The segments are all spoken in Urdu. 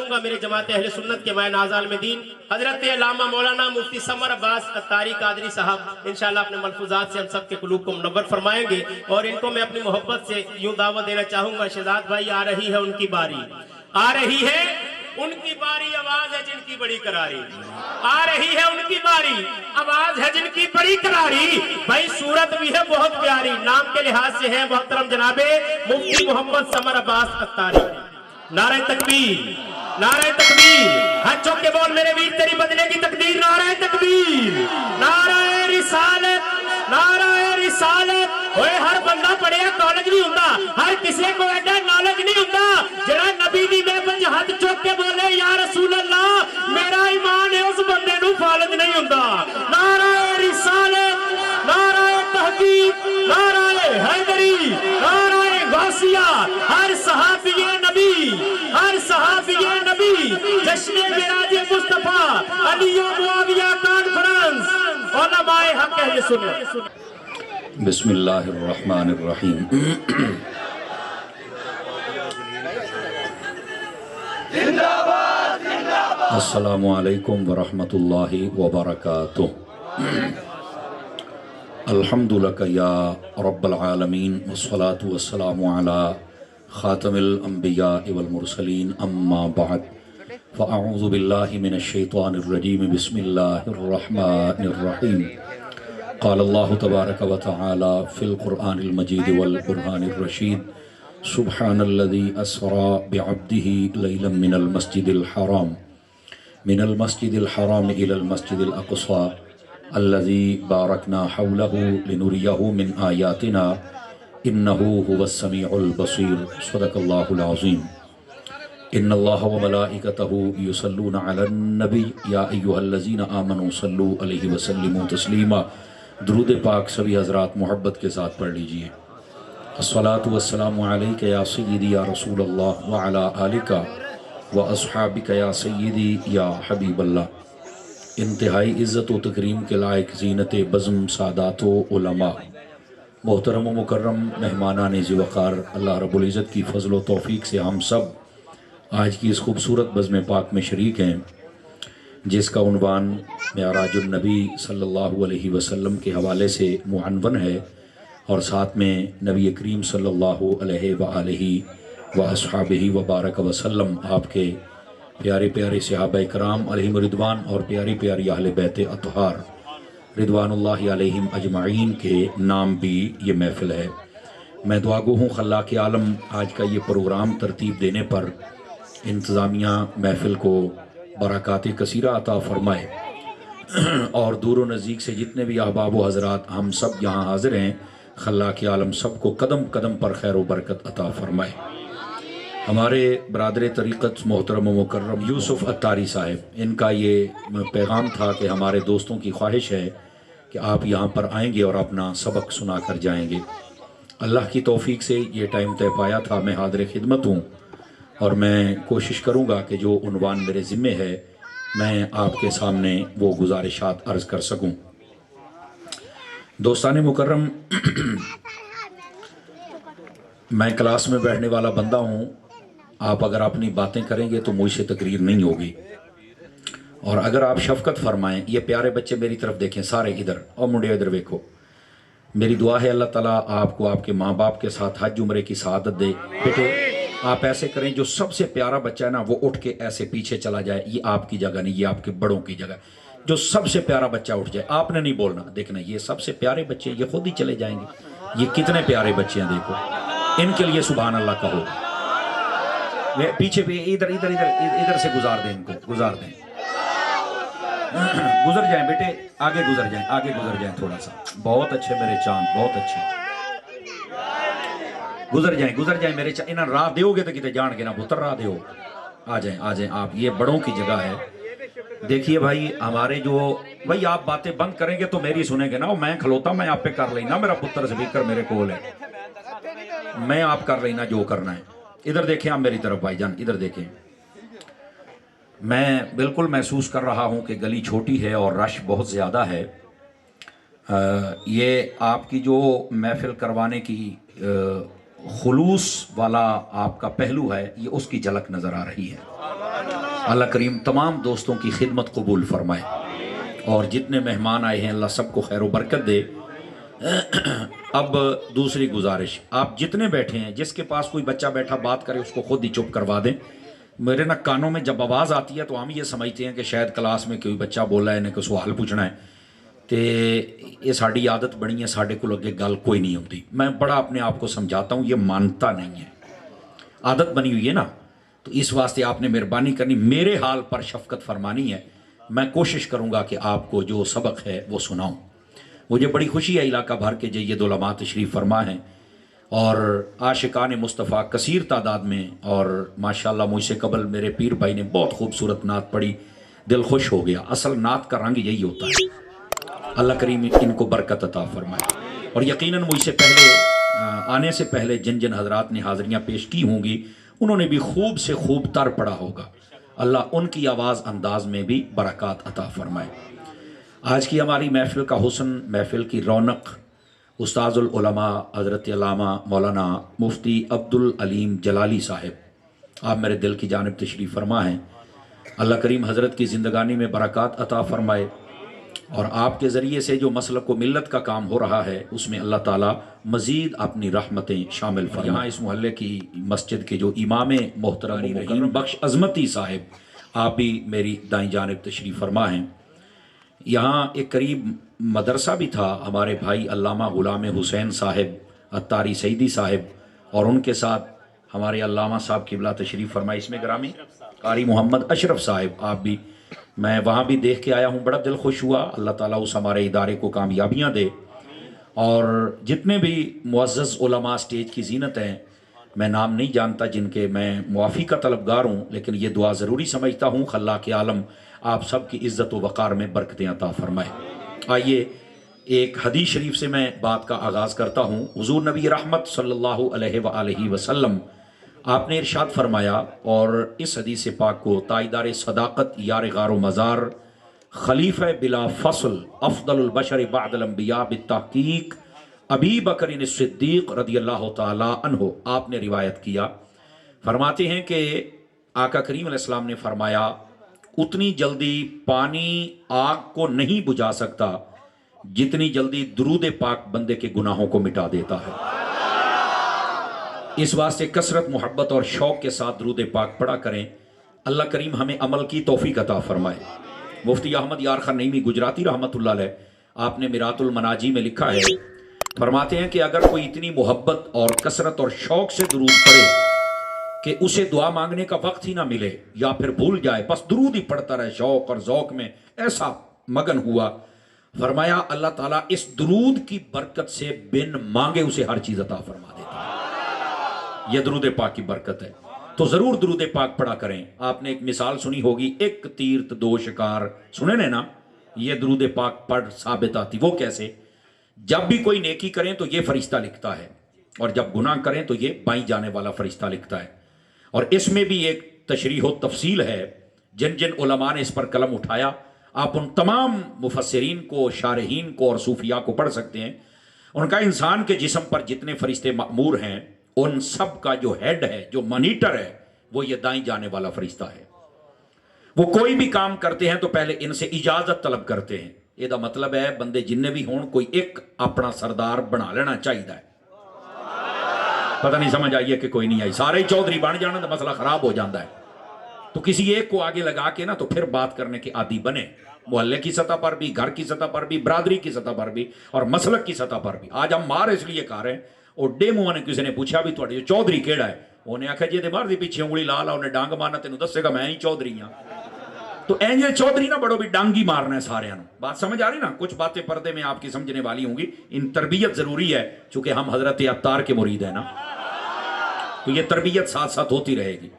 چاہوں گا میرے جماعت اہل سنت کے مائن اعزال میں دین حضرت علامہ مولانا مفتی سمر عباس اتاری قادری صاحب انشاءاللہ اپنے ملفوظات سے ہم سب کے قلوب کو منور فرمائیں گے، اور ان کو میں اپنی محبت سے یوں دعوت دینا چاہوں گا، شہزاد بھائی آ رہی ہے ان کی باری، آ رہی ہے ان کی باری، آواز ہے جن کی بڑی کراری، آ رہی ہے ان کی باری، آواز ہے جن کی بڑی کراری، بھائی صورت بھی ہے بہت پیاری، نام کے لحاظ سے ہے محترم جناب مفتی محمد سمر عباس اتاری۔ نعرہ تکبیر، نعرہ تکبیر، ہاتھ چوک کے بول میرے ویر تیری بدلے کی تقدیر، نعرہ تکبیر، نعرہ رسالت، نعرہ رسالت۔ اوے ہر بندہ پڑھیا کالج نہیں ہوندہ، ہر کسے کو ایڈا نالج نہیں ہوندہ، جڑا نبی دی میں پنج ہاتھ چوک کے بولے یا رسول اللہ میرا ایمان ہے اس بندے نو فالج نہیں ہوندہ۔ نعرہ رسالت، نعرہ تحقیق، نعرہ حیدری، نعرہ غوثیہ، ہر صحابی نبی، ہر صحابی نبی، جشن معراج مصطفیٰ، علی و معاویہ کانفرنس، علماء حق اہل سنت۔ بسم اللہ الرحمن الرحیم۔ السلام علیکم ورحمۃ اللہ وبرکاتہ۔ الحمد لک یا رب العالمین والصلاة والسلام علی خاتم الانبیاء والمرسلین، اما بعد فاعوذ باللہ من الشیطان الرجیم، بسم اللہ الرحمن الرحیم۔ قال اللہ تبارک و تعالی فی القرآن المجید والقرآن الرشید، سبحان الذی اسرا بعبدہ لیلا من المسجد الحرام الى المسجد الاقصى الذي باركنا حوله لنريه من آياتنا إنه هو السميع البصير، صدق الله العظيم۔ إن الله وملائكته يصلون على النبي يا أيها الذين آمنوا صلوا عليه وسلموا تسليما۔ درود پاک سبھی حضرات محبت کے ساتھ پڑھ لیجئے۔ الصلاة والسلام عليك يا سيدي يا رسول الله وعلى آلك وأصحابك يا سيدي يا حبيب الله۔ انتہائی عزت و تکریم کے لائق زینت بزم سادات و علماء، محترم و مکرم مہمانان ذی وقار، اللہ رب العزت کی فضل و توفیق سے ہم سب آج کی اس خوبصورت بزم پاک میں شریک ہیں، جس کا عنوان معراج النبی صلی اللہ علیہ وسلم کے حوالے سے معنون ہے، اور ساتھ میں نبی کریم صلی اللہ علیہ وآلہ واصحابہ وبارک وسلم، آپ کے پیارے پیارے صحابہ کرام علیہم رضوان اور پیاری پیاری اہل بیت اطہار رضوان اللہ علیہم اجمعین کے نام بھی یہ محفل ہے۔ میں دعا گو ہوں خلاق عالم آج کا یہ پروگرام ترتیب دینے پر انتظامیہ محفل کو برکات کثیرہ عطا فرمائے، اور دور و نزدیک سے جتنے بھی احباب و حضرات ہم سب یہاں حاضر ہیں، خلاق عالم سب کو قدم قدم پر خیر و برکت عطا فرمائے۔ ہمارے برادر طریقت محترم و مکرم یوسف اتاری صاحب، ان کا یہ پیغام تھا کہ ہمارے دوستوں کی خواہش ہے کہ آپ یہاں پر آئیں گے اور اپنا سبق سنا کر جائیں گے۔ اللہ کی توفیق سے یہ ٹائم طے پایا تھا، میں حاضر خدمت ہوں، اور میں کوشش کروں گا کہ جو عنوان میرے ذمے ہے میں آپ کے سامنے وہ گزارشات عرض کر سکوں۔ دوستان مکرم، میں کلاس میں بیٹھنے والا بندہ ہوں، آپ اگر اپنی باتیں کریں گے تو مجھ سے تقریر نہیں ہوگی، اور اگر آپ شفقت فرمائیں، یہ پیارے بچے میری طرف دیکھیں سارے ادھر، اور منڈے ادھر دیکھو، میری دعا ہے اللہ تعالیٰ آپ کو آپ کے ماں باپ کے ساتھ حج عمرے کی سعادت دے۔ بیٹے آپ ایسے کریں، جو سب سے پیارا بچہ ہے نا وہ اٹھ کے ایسے پیچھے چلا جائے، یہ آپ کی جگہ نہیں، یہ آپ کے بڑوں کی جگہ، جو سب سے پیارا بچہ اٹھ جائے، آپ نے نہیں بولنا، دیکھنا یہ سب سے پیارے بچے یہ خود ہی چلے جائیں گے، یہ کتنے پیارے بچے ہیں، دیکھو ان کے لیے سبحان اللہ کہو۔ پیچھے بھی ادھر سے گزار دیں، ان کو گزار دیں، گزر جائیں بیٹے، آگے گزر جائیں، آگے گزر جائیں تھوڑا سا، بہت اچھے میرے چاند، بہت اچھے، گزر جائیں میرے چاند، انہاں راہ دیو گے تو کتے جان گے نا پتر، راہ دیو، آ جائیں آپ، یہ بڑوں کی جگہ ہے۔ دیکھیے بھائی ہمارے جو بھائی آپ باتیں بند کریں گے تو میری سنیں گے نا، میں کھلوتا میں آپ پہ کر لینا، میرا پتر سپیکر میرے کول ہے، میں آپ کر لینا جو کرنا ہے۔ ادھر دیکھیں آپ میری طرف بھائی جان، ادھر دیکھیں، میں بالکل محسوس کر رہا ہوں کہ گلی چھوٹی ہے اور رش بہت زیادہ ہے۔ یہ آپ کی جو محفل کروانے کی خلوص والا آپ کا پہلو ہے، یہ اس کی جھلک نظر آ رہی ہے۔ اللہ کریم تمام دوستوں کی خدمت قبول فرمائے، اور جتنے مہمان آئے ہیں اللہ سب کو خیر و برکت دے۔ اب دوسری گزارش، آپ جتنے بیٹھے ہیں جس کے پاس کوئی بچہ بیٹھا بات کرے اس کو خود ہی چپ کروا دیں۔ میرے نہ کانوں میں جب آواز آتی ہے تو ہم یہ سمجھتے ہیں کہ شاید کلاس میں کوئی بچہ بول رہا ہے انہیں کوئی سوال پوچھنا ہے، تو یہ ساری عادت بنی ہے، ساڑھے کو لگے گل کوئی نہیں ہوتی۔ میں بڑا اپنے آپ کو سمجھاتا ہوں، یہ مانتا نہیں ہے، عادت بنی ہوئی ہے نا، تو اس واسطے آپ نے مہربانی کرنی، میرے حال پر شفقت فرمانی ہے۔ میں کوشش کروں گا کہ آپ کو جو سبق ہے وہ سناؤں۔ مجھے بڑی خوشی ہے علاقہ بھر کے جید علماء تشریف فرما ہیں، اور عاشقان مصطفیٰ کثیر تعداد میں، اور ماشاءاللہ مجھ سے قبل میرے پیر بھائی نے بہت خوبصورت نعت پڑھی، دل خوش ہو گیا۔ اصل نعت کا رنگ یہی ہوتا ہے۔ اللہ کریم ان کو برکت عطا فرمائے، اور یقیناً مجھ سے پہلے آنے سے پہلے جن جن حضرات نے حاضریاں پیش کی ہوں گی انہوں نے بھی خوب سے خوب تر پڑھا ہوگا۔ اللہ ان کی آواز انداز میں بھی برکات عطا فرمائے۔ آج کی ہماری محفل کا حسن، محفل کی رونق، استاذ العلماء حضرت علامہ مولانا مفتی عبدالعلیم جلالی صاحب، آپ میرے دل کی جانب تشریف فرما ہیں۔ اللہ کریم حضرت کی زندگانی میں برکات عطا فرمائے، اور آپ کے ذریعے سے جو مسلک و ملت کا کام ہو رہا ہے اس میں اللہ تعالیٰ مزید اپنی رحمتیں شامل فرمائے۔ یہاں اس محلے کی مسجد کے جو امام محترم رحیم بخش عظمتی صاحب، آپ بھی میری دائیں جانب تشریف فرما ہیں۔ یہاں ایک قریب مدرسہ بھی تھا، ہمارے بھائی علامہ غلام حسین صاحب اتاری سعیدی صاحب، اور ان کے ساتھ ہمارے علامہ صاحب قبلہ تشریف فرمائے، اس میں گرامی قاری محمد اشرف صاحب، آپ بھی، میں وہاں بھی دیکھ کے آیا ہوں، بڑا دل خوش ہوا۔ اللہ تعالیٰ اس ہمارے ادارے کو کامیابیاں دے، اور جتنے بھی معزز علماء سٹیج کی زینت ہیں، میں نام نہیں جانتا جن کے میں معافی کا طلبگار ہوں، لیکن یہ دعا ضروری سمجھتا ہوں، خلاق عالم آپ سب کی عزت و وقار میں برکتیں عطا فرمائے۔ آئیے ایک حدیث شریف سے میں بات کا آغاز کرتا ہوں۔ حضور نبی رحمت صلی اللہ علیہ وآلہ وسلم آپ نے ارشاد فرمایا، اور اس حدیث پاک کو تائیدار صداقت، یار غار و مزار، خلیفہ بلا فصل، افضل البشر بعد الانبیاء بالتحقیق، ابی بکر الصدیق رضی اللہ تعالی عنہ، آپ نے روایت کیا۔ فرماتے ہیں کہ آقا کریم علیہ السلام نے فرمایا، اتنی جلدی پانی آگ کو نہیں بجھا سکتا جتنی جلدی درود پاک بندے کے گناہوں کو مٹا دیتا ہے۔ اس واسطے کثرت، محبت اور شوق کے ساتھ درود پاک پڑھا کریں۔ اللہ کریم ہمیں عمل کی توفیق عطا فرمائے۔ مفتی احمد یار خان نعیمی گجراتی رحمت اللہ علیہ، آپ نے میرات المناجی میں لکھا ہے، فرماتے ہیں کہ اگر کوئی اتنی محبت اور کثرت اور شوق سے درود پڑھے کہ اسے دعا مانگنے کا وقت ہی نہ ملے یا پھر بھول جائے، بس درود ہی پڑھتا رہے، شوق اور ذوق میں ایسا مگن ہوا، فرمایا اللہ تعالیٰ اس درود کی برکت سے بن مانگے اسے ہر چیز عطا فرما دیتا ہے۔ یہ درود پاک کی برکت ہے، تو ضرور درود پاک پڑھا کریں۔ آپ نے ایک مثال سنی ہوگی، ایک تیر دو شکار، سنے نے نا؟ یہ درود پاک پڑھ ثابت آتی۔ وہ کیسے؟ جب بھی کوئی نیکی کریں تو یہ فرشتہ لکھتا ہے، اور جب گناہ کریں تو یہ بائیں جانے والا فرشتہ لکھتا ہے۔ اور اس میں بھی ایک تشریح و تفصیل ہے، جن جن علماء نے اس پر قلم اٹھایا، آپ ان تمام مفسرین کو، شارحین کو اور صوفیاء کو پڑھ سکتے ہیں۔ ان کا انسان کے جسم پر جتنے فرشتے مأمور ہیں، ان سب کا جو ہیڈ ہے، جو مانیٹر ہے، وہ یہ دائیں جانے والا فرشتہ ہے۔ وہ کوئی بھی کام کرتے ہیں تو پہلے ان سے اجازت طلب کرتے ہیں۔ یہ دا مطلب ہے بندے جننے بھی ہون، کوئی ایک اپنا سردار بنا لینا چاہیے۔ پتہ نہیں سمجھ آئیے کہ کوئی نہیں آئی، سارے چودھری بن جانا تو مسئلہ خراب ہو جاتا ہے۔ تو کسی ایک کو آگے لگا کے نا تو پھر بات کرنے کے عادی بنے، محلے کی سطح پر بھی، گھر کی سطح پر بھی، برادری کی سطح پر بھی، اور مسلک کی سطح پر بھی۔ آج ہم مار اس لیے کھا رہے ہیں، اور ڈیمو نے کسی نے پوچھا بھی تھوڑی چودھری کیڑا ہے، انہیں آکھا جی دے مار دی پیچھے انگلی لا لا، انہیں ڈانگ مارنا تینوں دسے گا میں ہی چودھری ہاں۔ تو اینجے چودھری نہ بڑو بھی ڈانگی مارنا ہے سارے انہوں۔ بات سمجھ آ رہی نا؟ کچھ باتیں پردے میں آپ کی سمجھنے والی ہوں گی، ان تربیت ضروری ہے، چونکہ ہم حضرت عطار کے مرید ہیں نا، تو یہ تربیت ساتھ ساتھ ہوتی رہے گی۔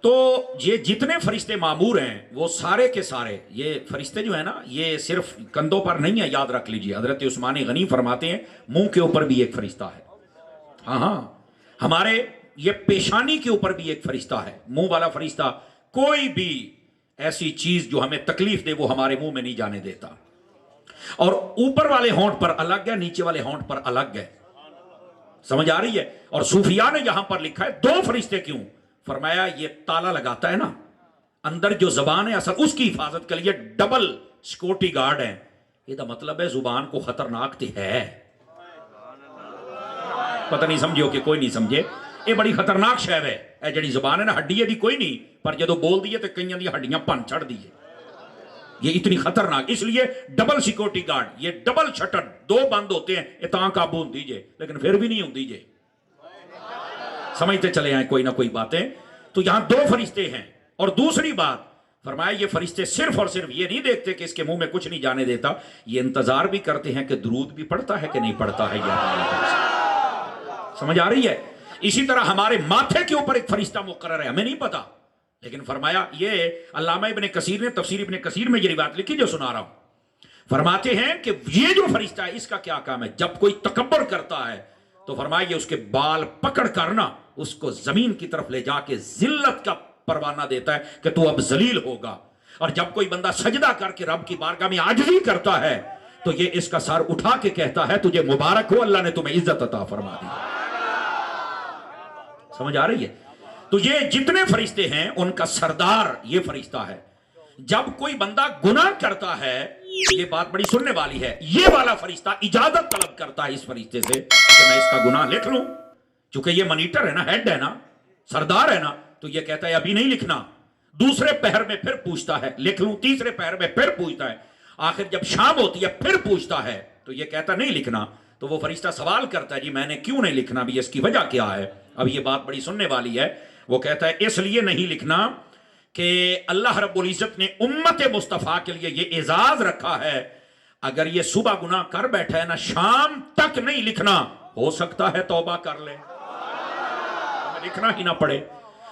تو یہ جتنے فرشتے معمور ہیں وہ سارے کے سارے، یہ فرشتے جو ہیں نا، یہ صرف کندھوں پر نہیں ہے، یاد رکھ لیجئے۔ حضرت عثمان غنی فرماتے ہیں منہ کے اوپر بھی ایک فرشتہ ہے، ہاں ہمارے یہ پیشانی کے اوپر بھی ایک فرشتہ ہے، منہ والا فرشتہ۔ کوئی بھی ایسی چیز جو ہمیں تکلیف دے وہ ہمارے منہ میں نہیں جانے دیتا، اور اوپر والے ہونٹ پر الگ ہے، نیچے والے ہونٹ پر الگ ہے، سمجھ آ رہی ہے؟ اور صوفیاء نے یہاں پر لکھا ہے دو فرشتے کیوں؟ فرمایا یہ تالا لگاتا ہے نا، اندر جو زبان ہے اصل اس کی حفاظت کے لیے ڈبل سیکورٹی گارڈ ہیں. یہ مطلب ہے زبان کو خطرناک تے ہے. پتہ نہیں سمجھو کہ کوئی نہیں سمجھے. یہ بڑی خطرناک شے ہے. اے جڑی زبان ہے نا ہڈی دی کوئی نہیں, پر جدو بول دیئے تو کئیاں دی ہڈیاں پن چھڑ دیئے. یہ اتنی خطرناک, اس لیے ڈبل سیکورٹی گارڈ, یہ ڈبل شٹر, دو بند ہوتے ہیں. یہ تاں قابو ہوں دیجئے, لیکن پھر بھی نہیں ہوں دیجئے. سمجھتے چلے آئیں کوئی نہ کوئی باتیں. تو یہاں دو فرشتے ہیں. اور دوسری بات فرمایا یہ فرشتے صرف اور صرف یہ نہیں دیکھتے کہ اس کے منہ میں کچھ نہیں جانے دیتا, یہ انتظار بھی کرتے ہیں کہ درود بھی پڑھتا ہے کہ نہیں پڑھتا ہے. سمجھ آ رہی ہے؟ اسی طرح ہمارے ماتھے کے اوپر ایک فرشتہ مقرر ہے, ہمیں نہیں پتا, لیکن فرمایا یہ علامہ ابن کثیر نے تفسیر ابن کثیر میں یہ روایت لکھی جو سنا رہا ہوں. فرماتے ہیں کہ یہ جو فرشتہ ہے اس کا کیا کام ہے, جب کوئی تکبر کرتا ہے تو فرمایا یہ اس کے بال پکڑ کر نا اس کو زمین کی طرف لے جا کے ذلت کا پروانہ دیتا ہے کہ تو اب ذلیل ہوگا. اور جب کوئی بندہ سجدہ کر کے رب کی بارگاہ میں عاجزی کرتا ہے تو یہ اس کا سر اٹھا کے کہتا ہے تجھے مبارک ہو, اللہ نے تمہیں عزت عطا فرما دی. سمجھ آ رہی ہے؟ تو یہ جتنے فرشتے ہیں ان کا سردار یہ فرشتہ ہے. جب کوئی بندہ گناہ کرتا ہے, یہ بات بڑی سننے والی ہے, یہ والا فرشتہ اجازت طلب کرتا ہے اس فرشتے سے کہ میں اس کا گناہ لکھ لوں. چونکہ یہ منیٹر ہے نا, ہیڈ ہے نا, سردار ہے نا, تو یہ کہتا ہے ابھی نہیں لکھنا. دوسرے پہر میں پھر پوچھتا ہے لکھ لوں, تیسرے پہر میں پھر پوچھتا ہے, آخر جب شام ہوتی ہے پھر پوچھتا ہے تو یہ کہتا نہیں لکھنا. تو وہ فرشتہ سوال کرتا ہے جی میں نے کیوں نہیں لکھنا, بھی اس کی وجہ کیا ہے. اب یہ بات بڑی سننے والی ہے. وہ کہتا ہے اس لیے نہیں لکھنا کہ اللہ رب العزت نے امت مصطفیٰ کے لیے یہ اعزاز رکھا ہے, اگر یہ صبح گناہ کر بیٹھا ہے نا شام تک نہیں لکھنا, ہو سکتا ہے توبہ کر لے, لکھنا ہی نہ پڑے.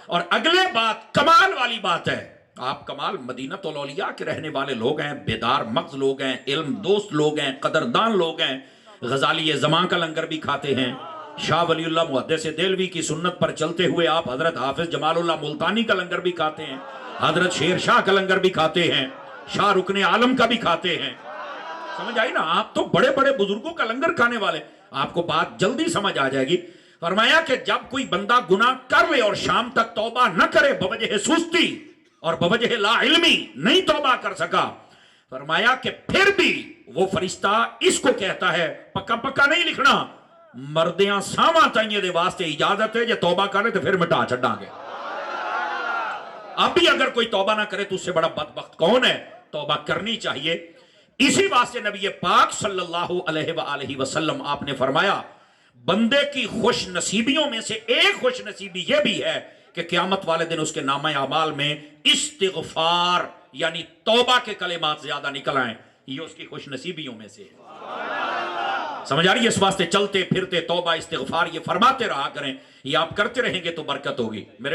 اور اگلے بات کمال والی بات ہے, آپ کمال مدینہ الاولیاء کے رہنے والے لوگ ہیں, بیدار مغز لوگ ہیں, علم دوست لوگ ہیں, قدردان لوگ ہیں. غزالی زمان کا لنگر بھی کھاتے ہیں. شاہ ولی اللہ محدث دہلوی کی سنت پر چلتے ہوئے آپ حضرت حافظ جمال اللہ ملتانی کا لنگر بھی کھاتے ہیں, حضرت شیر شاہ کا لنگر بھی کھاتے ہیں, شاہ رکن عالم کا بھی کھاتے ہیں. سمجھ آئی نا؟ آپ تو بڑے بڑے بزرگوں کا لنگر کھانے والے, آپ کو بات جلدی سمجھ آ جائے گی. فرمایا کہ جب کوئی بندہ گناہ کر لے اور شام تک توبہ نہ کرے بوجہ سستی اور بوجہ لا علمی نہیں توبہ کر سکا, فرمایا کہ پھر بھی وہ فرشتہ اس کو کہتا ہے پکا پکا نہیں لکھنا, مردیاں ساواں تائیں دے واسطے اجازت ہے, جے توبہ کرے تو پھر مٹا چھڑاں گے. اب بھی اگر کوئی توبہ نہ کرے تو اس سے بڑا بدبخت کون ہے؟ توبہ کرنی چاہیے. اسی واسطے نبی پاک صلی اللہ علیہ وآلہ وسلم آپ نے فرمایا بندے کی خوش نصیبیوں میں سے ایک خوش نصیبی یہ بھی ہے کہ قیامت والے دن اس کے نامہ اعمال میں استغفار یعنی توبہ کے کلمات زیادہ نکل آئیں. یہ اس کی خوش نصیبیوں میں سے ہے. سمجھ آ رہی ہے؟ اس واسطے چلتے پھرتے توبہ استغفار یہ فرماتے رہا کریں, یہ آپ کرتے رہیں گے تو برکت ہوگی. میرے